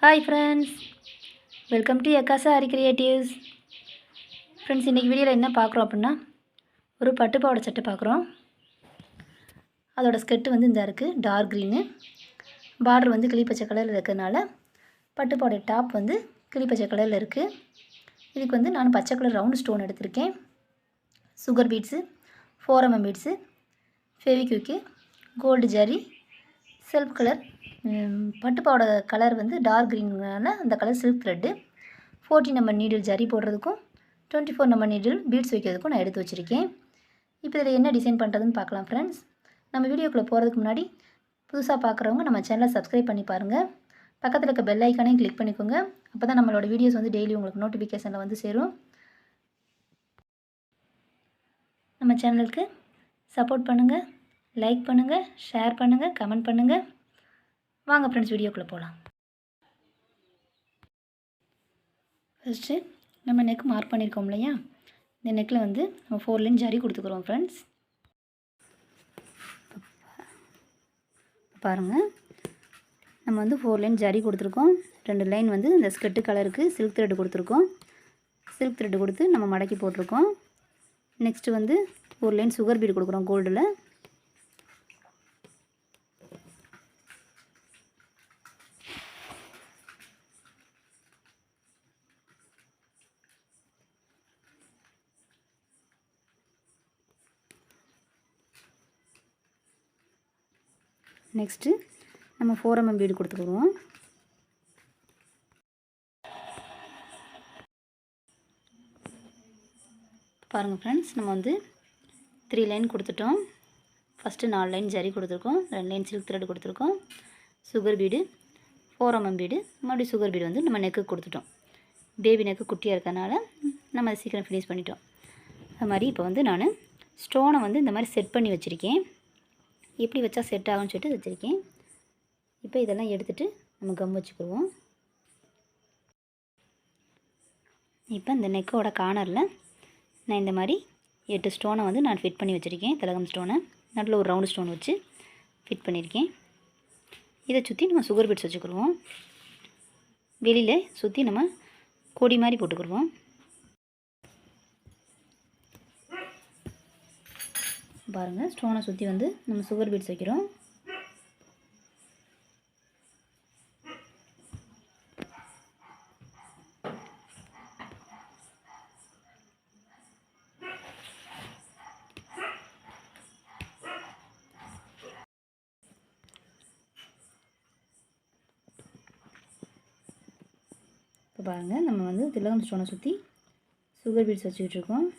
Hi friends, welcome to Ekkasa Hari creatives. Friends, இன்றைக்கி வீடியோவில் என்ன பார்க்குறோம் அப்படின்னா, ஒரு பட்டுப்பாவாடை சட்டை பார்க்குறோம். அதோட ஸ்கெட்டு வந்து இந்த இருக்குது, டார்க் க்ரீனு. பார்டர் வந்து கிளிப்பச்சை கலரில் இருக்கிறதுனால பட்டுப்பாவாடை டாப் வந்து கிளிப்பச்சை கலரில் இருக்குது. இதுக்கு வந்து நான் பச்சை கலர் ரவுண்ட் ஸ்டோன் எடுத்திருக்கேன். Sugar beads, 4mm beads, Fevikwik, gold zari, self colour. பட்டுப்பாவோட கலர் வந்து டார்க் க்ரீனால அந்த colour silk thread. 14mm needle zari போடுறதுக்கும் 24mm நீடில் பீட்ஸ் வைக்கிறதுக்கும் நான் எடுத்து வச்சுருக்கேன். இப்போ இதில் என்ன டிசைன் பண்ணுறதுன்னு பார்க்கலாம் ஃப்ரெண்ட்ஸ். நம்ம வீடியோக்குள்ளே போகிறதுக்கு முன்னாடி புதுசாக பார்க்குறவங்க நம்ம சேனலை சப்ஸ்கிரைப் பண்ணி பாருங்கள். பக்கத்தில் இருக்க பெல் ஐக்கானையும் கிளிக் பண்ணிக்கோங்க. அப்போ தான் நம்மளோட வீடியோஸ் வந்து டெய்லி உங்களுக்கு நோட்டிஃபிகேஷனில் வந்து சேரும். நம்ம சேனலுக்கு சப்போர்ட் பண்ணுங்கள், லைக் பண்ணுங்கள், ஷேர் பண்ணுங்கள், கமெண்ட் பண்ணுங்கள். வாங்க ஃப்ரெண்ட்ஸ், வீடியோக்குள்ளே போகலாம். ஃபஸ்ட்டு நம்ம நெக் மார்க் பண்ணியிருக்கோம் இல்லையா, இந்த நெக்கில் வந்து நம்ம 4 லைன் ஜரி கொடுத்துக்குறோம் ஃப்ரெண்ட்ஸ். பாருங்கள், நம்ம வந்து 4 லைன் ஜரி கொடுத்துருக்கோம். 2 லைன் வந்து இந்த ஸ்கெட்டு கலருக்கு சில்க் த்ரெட் கொடுத்துருக்கோம். சில்க் த்ரெட் கொடுத்து நம்ம மடக்கி போட்டிருக்கோம். நெக்ஸ்ட்டு வந்து ஒரு லைன் சுகர் பீடு கொடுக்குறோம் கோல்டில். நெக்ஸ்ட்டு நம்ம 4mm பீடு கொடுத்துக்குருவோம். பாருங்கள் ஃப்ரெண்ட்ஸ், நம்ம வந்து 3 லைன் கொடுத்துட்டோம். ஃபஸ்ட்டு 4 லைன் ஜரி கொடுத்துருக்கோம், 2 லைன் சில்க் த்ரெட் கொடுத்துருக்கோம், சுகர் பீடு, 4mm பீடு, மறுபடியும் சுகர் பீடு வந்து நம்ம நெக்கு கொடுத்துட்டோம். பேபி நெக்கு குட்டியாக இருக்கறனால நம்ம அதை சீக்கிரம் ஃபினிஷ் பண்ணிட்டோம். அது மாதிரி இப்போ வந்து நான் ஸ்டோனை வந்து இந்த மாதிரி செட் பண்ணி வச்சுருக்கேன். எப்படி வச்சா செட் ஆகும்னு சொல்லிட்டு வச்சுருக்கேன். இப்போ இதெல்லாம் எடுத்துகிட்டு நம்ம கம் வச்சுக்குவோம். இப்போ இந்த நெக்கோட கார்னரில் நான் இந்த மாதிரி 8 ஸ்டோனை வந்து நான் ஃபிட் பண்ணி வச்சுருக்கேன். திலகம் ஸ்டோனை நடுவில் ஒரு ரவுண்டு ஸ்டோன் வச்சு ஃபிட் பண்ணியிருக்கேன். இதை சுற்றி நம்ம சுகர் பீட்ஸ் வச்சுக்கிடுவோம். வெளியில் சுற்றி நம்ம கொடி மாதிரி போட்டுக்கிடுவோம். பாருங்கள், ஸ்டோனை சுற்றி வந்து நம்ம சுகர் பீட்ஸ் வைக்கிறோம். இப்போ பாருங்கள், நம்ம வந்து திலகம் ஸ்டோனை சுற்றி சுகர் பீட்ஸ் வச்சுக்கிட்டு இருக்கோம்.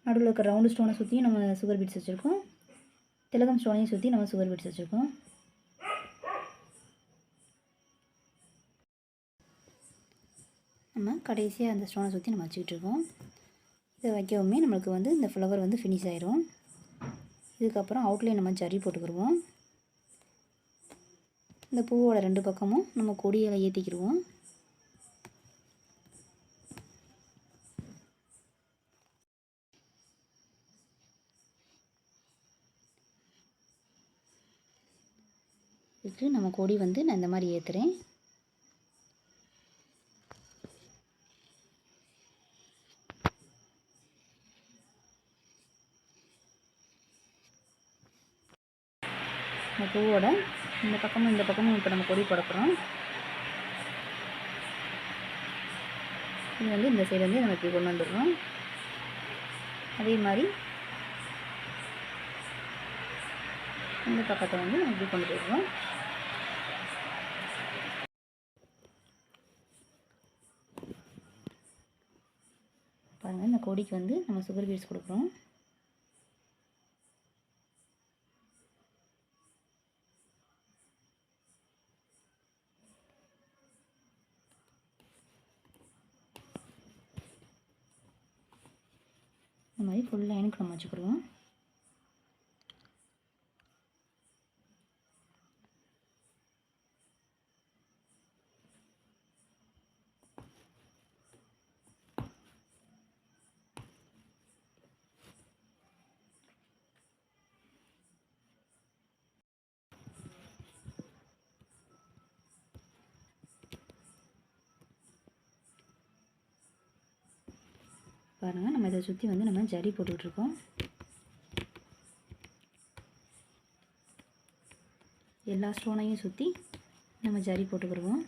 நடுவில் இருக்கிற ரவுண்டு ஸ்டோனை சுற்றியும் நம்ம சுகர் பீட்ஸ் வச்சுருக்கோம். திலகம் ஸ்டோனையும் சுற்றி நம்ம சுகர் பீட்ஸ் வச்சுருக்கோம். நம்ம கடைசியாக அந்த ஸ்டோனை சுற்றி நம்ம வச்சுக்கிட்டு இருக்கோம். இதை வைக்கவுமே நம்மளுக்கு வந்து இந்த ஃப்ளவர் வந்து ஃபினிஷ் ஆயிரும். இதுக்கப்புறம் அவுட்லைன் நம்ம ஜரி போட்டுக்கிடுவோம். இந்த பூவோட 2 பக்கமும் நம்ம கொடியில் ஏற்றிக்கிடுவோம். இதுக்கு நம்ம கொடி வந்து நான் இந்த மாதிரி ஏற்றுறேன். இந்த பூவோட இந்த பக்கமும் இப்போ நம்ம கொடி போடக்கிறோம். இது வந்து இந்த சைடு வந்து நம்ம இப்படி கொண்டு வந்துடுறோம். அதே மாதிரி இந்த பக்கத்தை வந்து நம்ம இப்படி கொண்டு போயிடுவோம். பாருங்கள், இந்த கொடிக்கு வந்து நம்ம சுகர் பீட்ஸ் கொடுக்குறோம். இந்த மாதிரி ஃபுல் லைனுக்கு நம்ம வச்சுக்கிடுவோம். பாருங்கள், நம்ம இதை சுற்றி வந்து நம்ம ஜரி போட்டுக்கிட்டுருக்கோம். எல்லா ஸ்டோனையும் சுற்றி நம்ம ஜரி போட்டுக்கிடுவோம்.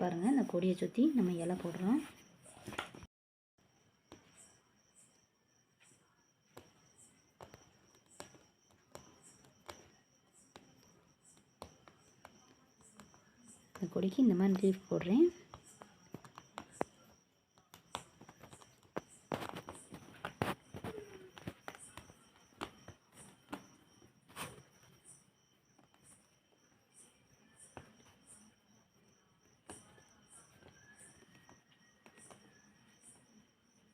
பாருங்கள், இந்த கொடியை சுற்றி நம்ம இலை போடுறோம். இந்த கொடிக்கு இந்த மாதிரி லீஃப் போடுறேன்.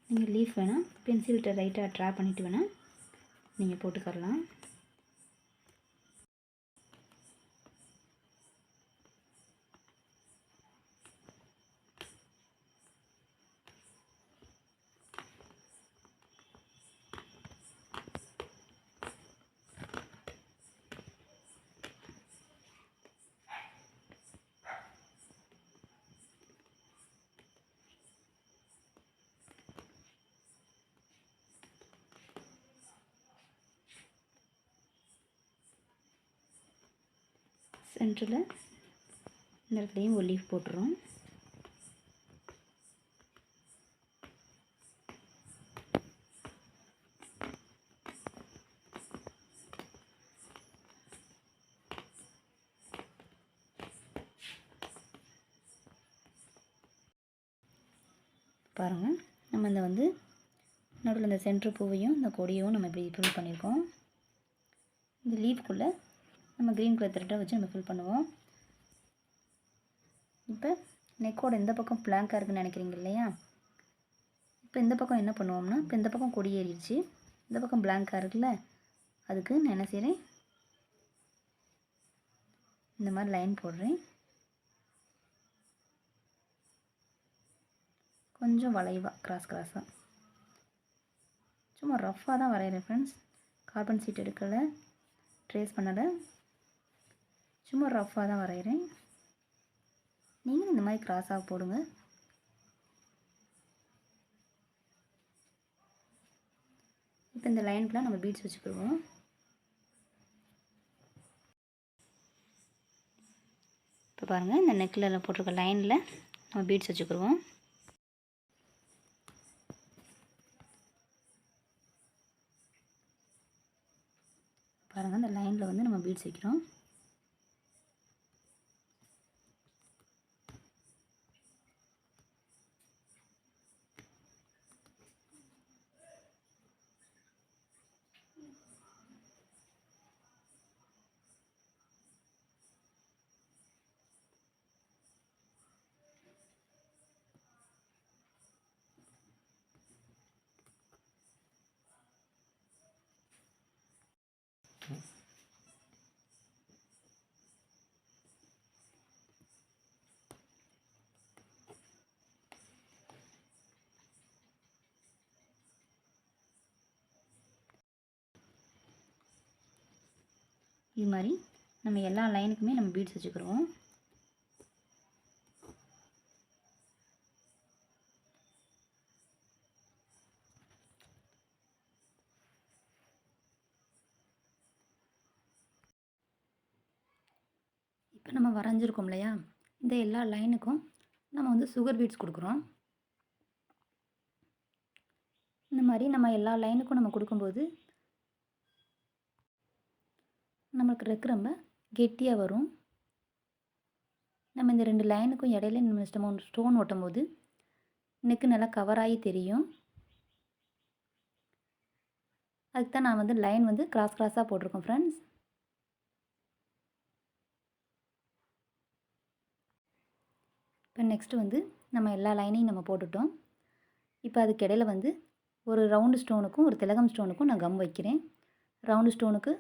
நீங்கள் லீஃப் வேணால் பென்சில்கிட்ட லைட்டாக ட்ரா பண்ணிவிட்டு வேணால் நீங்கள் போட்டுக்கரலாம். சென்டரில் இந்த இடத்துலையும் ஒரு லீஃப் போட்டுரும். பாருங்கள், நம்ம இந்த வந்து நடுவில் இந்த சென்டர் பூவையும் இந்த கொடியும் நம்ம இப்படி ஃபில் பண்ணியிருக்கோம். இந்த லீஃப்குள்ளே நம்ம க்ரீன் கலர் த்ரெட்டை வச்சு நம்ம ஃபில் பண்ணுவோம். இப்போ நெக்கோட இந்த பக்கம் பிளாங்காக இருக்குதுன்னு நினைக்கிறீங்க இல்லையா? இப்போ இந்த பக்கம் என்ன பண்ணுவோம்னா, இப்போ இந்த பக்கம் கொடி ஏறிடுச்சு, இந்த பக்கம் பிளாங்காக இருக்குல்ல, அதுக்கு நான் என்ன செய்கிறேன், இந்த மாதிரி லைன் போடுறேன். கொஞ்சம் வளைவாக கிராஸாக சும்மா ரஃப்பாக தான் வரைகிறேன் ஃப்ரெண்ட்ஸ். கார்பன் ஷீட் எடுக்கலை, ட்ரேஸ் பண்ணலை, சும்மா ரஃப்பாக தான் வரைகிறேன். நீங்களும் இந்த மாதிரி கிராஸாக போடுங்க. இப்போ இந்த லைனுக்குலாம் நம்ம பீட்ஸ் வச்சுக்கிடுவோம். இப்போ பாருங்கள், இந்த நெக்கில் போட்டிருக்க லைனில் நம்ம பீட்ஸ் வச்சுக்கிடுவோம். பாருங்கள், இந்த லைனில் வந்து நம்ம பீட்ஸ் வைக்கிறோம். இது மாதிரி நம்ம எல்லா லைனுக்குமே நம்ம பீட்ஸ் வச்சுக்கிடுவோம். இப்போ நம்ம வரைஞ்சிருக்கோம் இல்லையா, இந்த எல்லா லைனுக்கும் நம்ம வந்து சுகர் பீட்ஸ் கொடுக்குறோம். இந்த மாதிரி நம்ம எல்லா லைனுக்கும் நம்ம கொடுக்கும்போது நம்மளுக்கு ரெக்கு ரொம்ப கெட்டியாக வரும். நம்ம இந்த 2 லைனுக்கும் இடையில நம்ம ஸ்டோன் ஒட்டும் போது நெக்கு நல்லா கவராகி தெரியும். அதுக்கு தான் நான் வந்து லைன் வந்து கிராஸாக போட்டிருக்கோம் ஃப்ரெண்ட்ஸ். இப்போ நெக்ஸ்ட்டு வந்து நம்ம எல்லா லைனையும் நம்ம போட்டுட்டோம். இப்போ அதுக்கு இடையில வந்து ஒரு ரவுண்டு ஸ்டோனுக்கும் ஒரு திலகம் ஸ்டோனுக்கும் நான் கம் வைக்கிறேன். ரவுண்டு ஸ்டோனுக்கு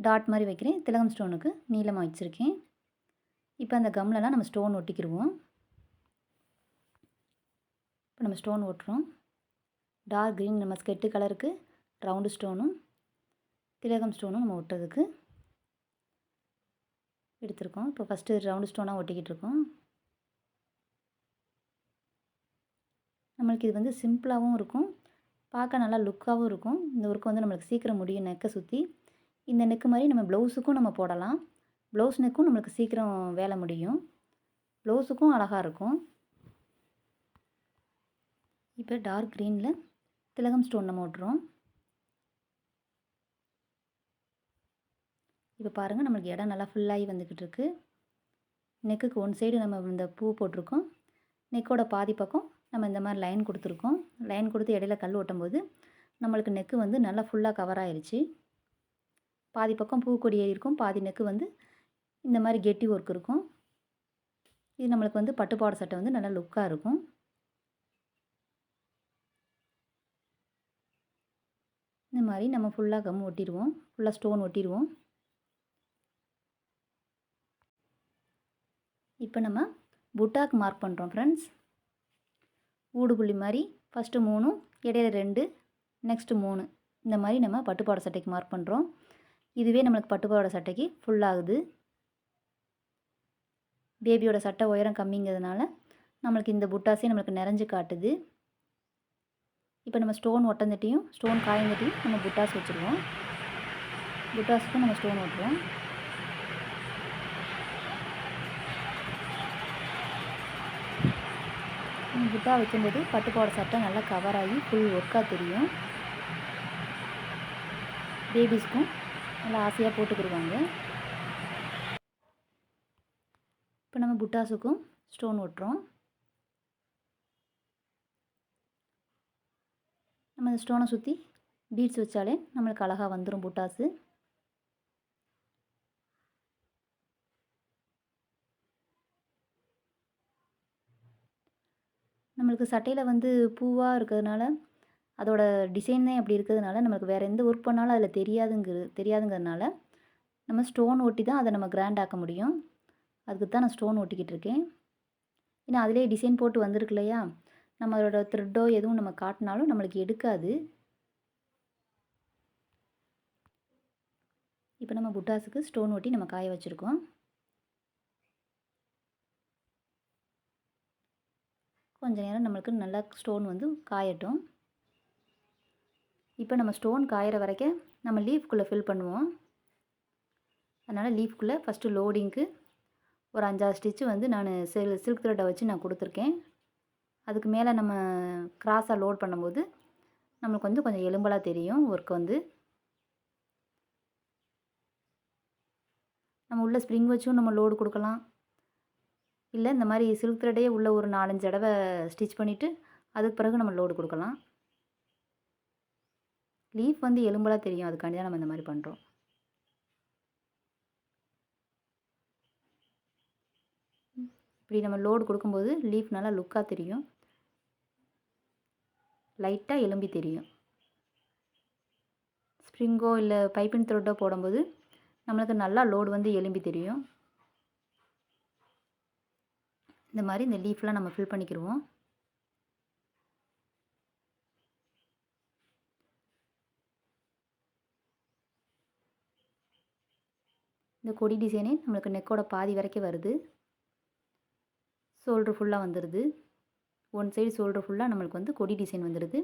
டாட் மாதிரி வைக்கிறேன், திலகம் ஸ்டோனுக்கு நீளமாக வச்சுருக்கேன். இப்போ அந்த கம்லலாம் நம்ம ஸ்டோன் ஒட்டிக்கிடுவோம். இப்போ நம்ம ஸ்டோன் ஓட்டுறோம். டார்க் க்ரீன் நம்ம ஸ்கெட்டு கலருக்கு ரவுண்டு ஸ்டோனும் திலகம் ஸ்டோனும் நம்ம ஒட்டுறதுக்கு எடுத்திருக்கோம். இப்போ ஃபஸ்ட்டு ரவுண்டு ஸ்டோனாக ஒட்டிக்கிட்டு இருக்கோம். நம்மளுக்கு இது வந்து சிம்பிளாகவும் இருக்கும், பார்க்க நல்லா லுக்காகவும் இருக்கும். இந்த ஒர்க்கு வந்து நம்மளுக்கு சீக்கிரம் முடியும். நெக்கை சுற்றி இந்த நெக்கு மாதிரி நம்ம ப்ளவுஸுக்கும் நம்ம போடலாம். ப்ளவுஸ் நெக்கும் நம்மளுக்கு சீக்கிரம் வேலை முடியும். ப்ளவுஸுக்கும் அழகாக இருக்கும். இப்போ டார்க் க்ரீனில் திலகம் ஸ்டோன் நம்ம ஓட்டுறோம். இப்போ பாருங்கள், நம்மளுக்கு இடம் நல்லா ஃபுல்லாகி வந்துக்கிட்டு இருக்குது. நெக்குக்கு ஒன் சைடு நம்ம இந்த பூ போட்டிருக்கோம். நெக்கோட பாதி பக்கம் நம்ம இந்த மாதிரி லைன் கொடுத்துருக்கோம். லைன் கொடுத்து இடையில கல் ஓட்டும்போது நம்மளுக்கு நெக்கு வந்து நல்லா ஃபுல்லாக கவர் ஆயிடுச்சு. பாதி பக்கம் பூக்கொடி இருக்கும், பாதி நெக்கு வந்து இந்த மாதிரி கெட்டி ஒர்க் இருக்கும். இது நம்மளுக்கு வந்து பட்டுப்பாவாடை சட்டை வந்து நல்லா லுக்காக இருக்கும். இந்த மாதிரி நம்ம ஃபுல்லாக கம் ஒட்டிடுவோம், ஃபுல்லாக ஸ்டோன் ஒட்டிடுவோம். இப்போ நம்ம புட்டாக்கு மார்க் பண்ணுறோம் ஃப்ரெண்ட்ஸ். ஊடுபுள்ளி மாதிரி ஃபஸ்ட்டு 3, இடையில 2, நெக்ஸ்ட்டு 3, இந்த மாதிரி நம்ம பட்டுப்பாவாடை சட்டைக்கு மார்க் பண்ணுறோம். இதுவே நம்மளுக்கு பட்டுப்பாவாடை சட்டைக்கு ஃபுல்லாகுது. பேபியோட சட்டை உயரம் கம்மிங்கிறதுனால நம்மளுக்கு இந்த புட்டாஸே நம்மளுக்கு நிறைஞ்சு காட்டுது. இப்போ நம்ம ஸ்டோன் ஒட்டந்தட்டியும் ஸ்டோன் காயந்தட்டியும் நம்ம புட்டாஸ் வச்சுருவோம். புட்டாஸுக்கும் நம்ம ஸ்டோன் ஓட்டுறோம். புட்டா வைக்கும்போது பட்டுப்பாவாடை சட்டை நல்லா கவர் ஆகி ஃபுல் ஒர்க்காக தெரியும். பேபிஸ்க்கும் நல்லா ஆசையாக போட்டுக்கிடுவாங்க. இப்போ நம்ம புட்டாஸுக்கும் ஸ்டோன் ஓட்டுறோம். நம்ம இந்த ஸ்டோனை சுற்றி பீட்ஸ் வச்சாலே நம்மளுக்கு அழகாக வந்துடும் புட்டாஸு. நம்மளுக்கு சட்டையில் வந்து பூவாக இருக்கிறதுனால அதோட டிசைன் தான் அப்படி இருக்கிறதுனால நம்மளுக்கு வேறு எந்த ஒர்க் பண்ணாலும் அதில் தெரியாதுங்கிறதுனால நம்ம ஸ்டோன் ஒட்டி தான் அதை நம்ம கிராண்ட் ஆக்க முடியும். அதுக்கு தான் நான் ஸ்டோன் ஒட்டிக்கிட்டு இருக்கேன். ஏன்னா அதிலே டிசைன் போட்டு வந்திருக்கு இல்லையா, நம்ம அதோட த்ரெட்டோ எதுவும் நம்ம காட்டினாலும் நம்மளுக்கு எடுக்காது. இப்போ நம்ம புட்டாஸுக்கு ஸ்டோன் ஒட்டி நம்ம காய வச்சுருக்கோம். கொஞ்ச நேரம் நம்மளுக்கு நல்லா ஸ்டோன் வந்து காயட்டும். இப்போ நம்ம ஸ்டோன் காயிற வரைக்கும் நம்ம லீஃப்குள்ளே ஃபில் பண்ணுவோம். அதனால் லீஃப்குள்ளே ஃபஸ்ட்டு லோடிங்க்கு ஒரு 5-6 ஸ்டிச்சு வந்து நான் சில்க் த்ரெட்டை வச்சு நான் கொடுத்துருக்கேன். அதுக்கு மேலே நம்ம கிராஸாக லோட் பண்ணும்போது நம்மளுக்கு வந்து கொஞ்சம் எலும்பலாக தெரியும் ஒர்க் வந்து. நம்ம உள்ள ஸ்ப்ரிங் வச்சும் நம்ம லோடு கொடுக்கலாம். இல்லை இந்த மாதிரி சில்க் த்ரெட்டே உள்ள ஒரு 4-5 தடவை ஸ்டிச் பண்ணிவிட்டு அதுக்கு பிறகு நம்ம லோடு கொடுக்கலாம். லீஃப் வந்து எலும்பலாக தெரியும், அதுக்காண்டி தான் நம்ம இந்த மாதிரி பண்ணுறோம். இப்படி நம்ம லோடு கொடுக்கும்போது லீஃப் நல்லா லுக்காக தெரியும், லைட்டாக எலும்பி தெரியும். ஸ்ப்ரிங்கோ இல்லை பைப்பிங் த்ரெட்டோ போடும்போது நம்மளுக்கு நல்லா லோடு வந்து எலும்பி தெரியும். இந்த மாதிரி இந்த லீஃப்லாம் நம்ம ஃபில் பண்ணிக்கிடுவோம். இந்த கொடி டிசைனே நம்மளுக்கு நெக்கோட பாதி வரைக்கும் வருது. ஷோல்ட்ரு ஃபுல்லாக வந்துடுது. ஒன் சைடு ஷோல்ட்ரு ஃபுல்லாக நம்மளுக்கு வந்து கொடி டிசைன் வந்துடுது.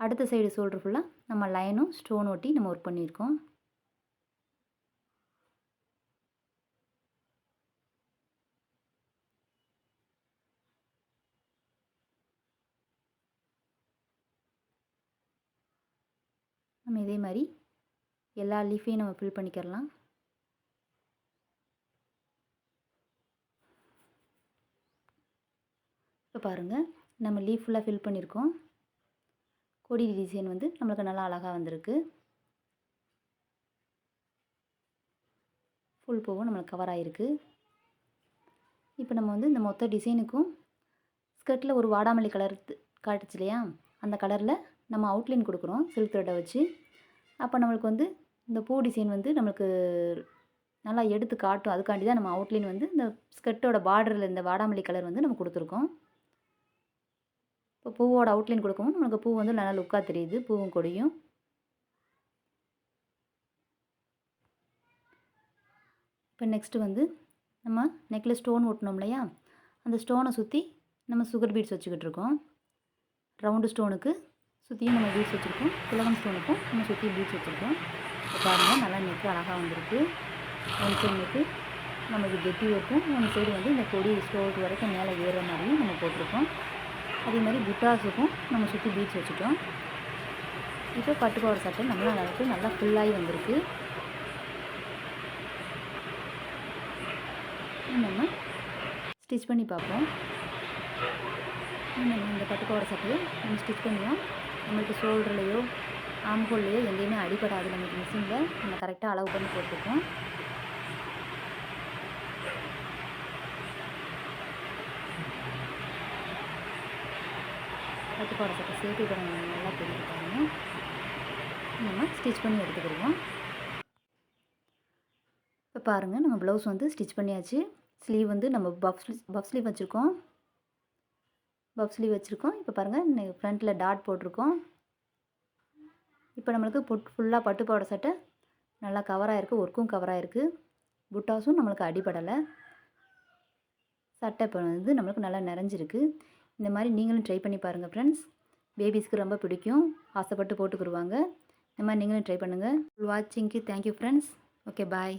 அடுத்த சைடு ஷோல்ட்ரு ஃபுல்லாக நம்ம லைனும் ஸ்டோன் ஒட்டி நம்ம ஒர்க் பண்ணியிருக்கோம். நம்ம இதே மாதிரி எல்லா லீஃபையும் நம்ம ஃபில் பண்ணிக்கிறலாம். இப்போ பாருங்கள், நம்ம லீஃப் ஃபுல்லாக ஃபில் பண்ணியிருக்கோம். கொடி டிசைன் வந்து நம்மளுக்கு நல்லா அழகாக வந்திருக்கு. ஃபுல் பூவும் நம்மளுக்கு கவர் ஆகிருக்கு. இப்போ நம்ம வந்து இந்த மொத்த டிசைனுக்கும் ஸ்கர்ட்டில் ஒரு வாடாமல்லி கலர் காட்டுச்சு இல்லையா, அந்த கலரில் நம்ம அவுட்லைன் கொடுக்குறோம் சில்க் த்ரெட்டை வச்சு. அப்போ நம்மளுக்கு வந்து இந்த பூ டிசைன் வந்து நம்மளுக்கு நல்லா எடுத்து காட்டும். அதுக்காண்டி தான் நம்ம அவுட்லைன் வந்து இந்த ஸ்கர்ட்டோட பார்டரில் இந்த வாடாமல்லி கலர் வந்து நம்ம கொடுத்துருக்கோம். இப்போ பூவோட அவுட்லைன் கொடுக்கவும் நமக்கு பூ வந்து நல்லா லுக்காக தெரியுது, பூவும் கொடியும். இப்போ நெக்ஸ்ட்டு வந்து நம்ம நெக்கில் ஸ்டோன் ஒட்டணும் இல்லையா, அந்த ஸ்டோனை சுற்றி நம்ம சுகர் பீட்ஸ் வச்சுக்கிட்டு இருக்கோம். ரவுண்டு ஸ்டோனுக்கு சுற்றியும் நம்ம பீட்ஸ் வச்சுருக்கோம், திலகம் ஸ்டோனுக்கும் நம்ம சுற்றி பீட்ஸ் வச்சுருக்கோம். இப்போ பாருங்கள் நல்லா நெக்கு அழகாக வந்திருக்கு. ஒன் சைடு நெக்கு நமக்கு கெட்டி வைக்கும், ஒன் சைடு வந்து இந்த கொடி ஸ்டோருக்கு வரைக்கும் மேலே ஏறுற மாதிரியும் நம்ம போட்டிருக்கோம். அதே மாதிரி புட்டாஸுக்கும் நம்ம சுற்றி பீட்ஸ் வச்சுட்டோம். இப்போ பட்டுப்பாவாடை சட்டை நல்லா ஃபுல்லாகி வந்திருக்கு. நம்ம ஸ்டிச் பண்ணி பார்ப்போம். நம்ம இந்த பட்டுப்பாவாடை சட்டையை நம்ம ஸ்டிச் பண்ணுவோம். நம்மளுக்கு ஷோல்டர்லேயோ ஆம்ஹோல்லையோ எங்கேயுமே அடிபடாது. நமக்கு மிஷினில் நம்ம கரெக்டாக அளவு பண்ணி போட்டிருக்கோம். பட்டுப்பாவாடை சட்டை சேஃப்டி பண்ண நல்லா தெரிஞ்சுக்காங்க. நம்ம ஸ்டிச் பண்ணி எடுத்துக்கிடுவோம். இப்போ பாருங்கள் நம்ம ப்ளவுஸ் வந்து ஸ்டிச் பண்ணியாச்சு. ஸ்லீவ் வந்து நம்ம பஃப் ஸ்லீவ் வச்சுருக்கோம். இப்போ பாருங்கள் ஃப்ரண்ட்டில் டாட் போட்டிருக்கோம். இப்போ நம்மளுக்கு ஃபுல்லாக பட்டுப்பாவாடை சட்டை நல்லா கவராக இருக்குது, ஒர்க்கும் கவராக இருக்குது, புட்டாஸும் நம்மளுக்கு அடிபடலை. சட்டை இப்போ வந்து நம்மளுக்கு நல்லா நிறைஞ்சிருக்கு. இந்த மாதிரி நீங்களும் ட்ரை பண்ணி பாருங்கள் ஃப்ரெண்ட்ஸ். பேபிஸ்க்கு ரொம்ப பிடிக்கும், ஆசைப்பட்டு போட்டுக்கிடுவாங்க. இந்த மாதிரி நீங்களும் ட்ரை பண்ணுங்கள். வாட்சிங்க்கு தேங்க்யூ ஃப்ரெண்ட்ஸ். Okay bye.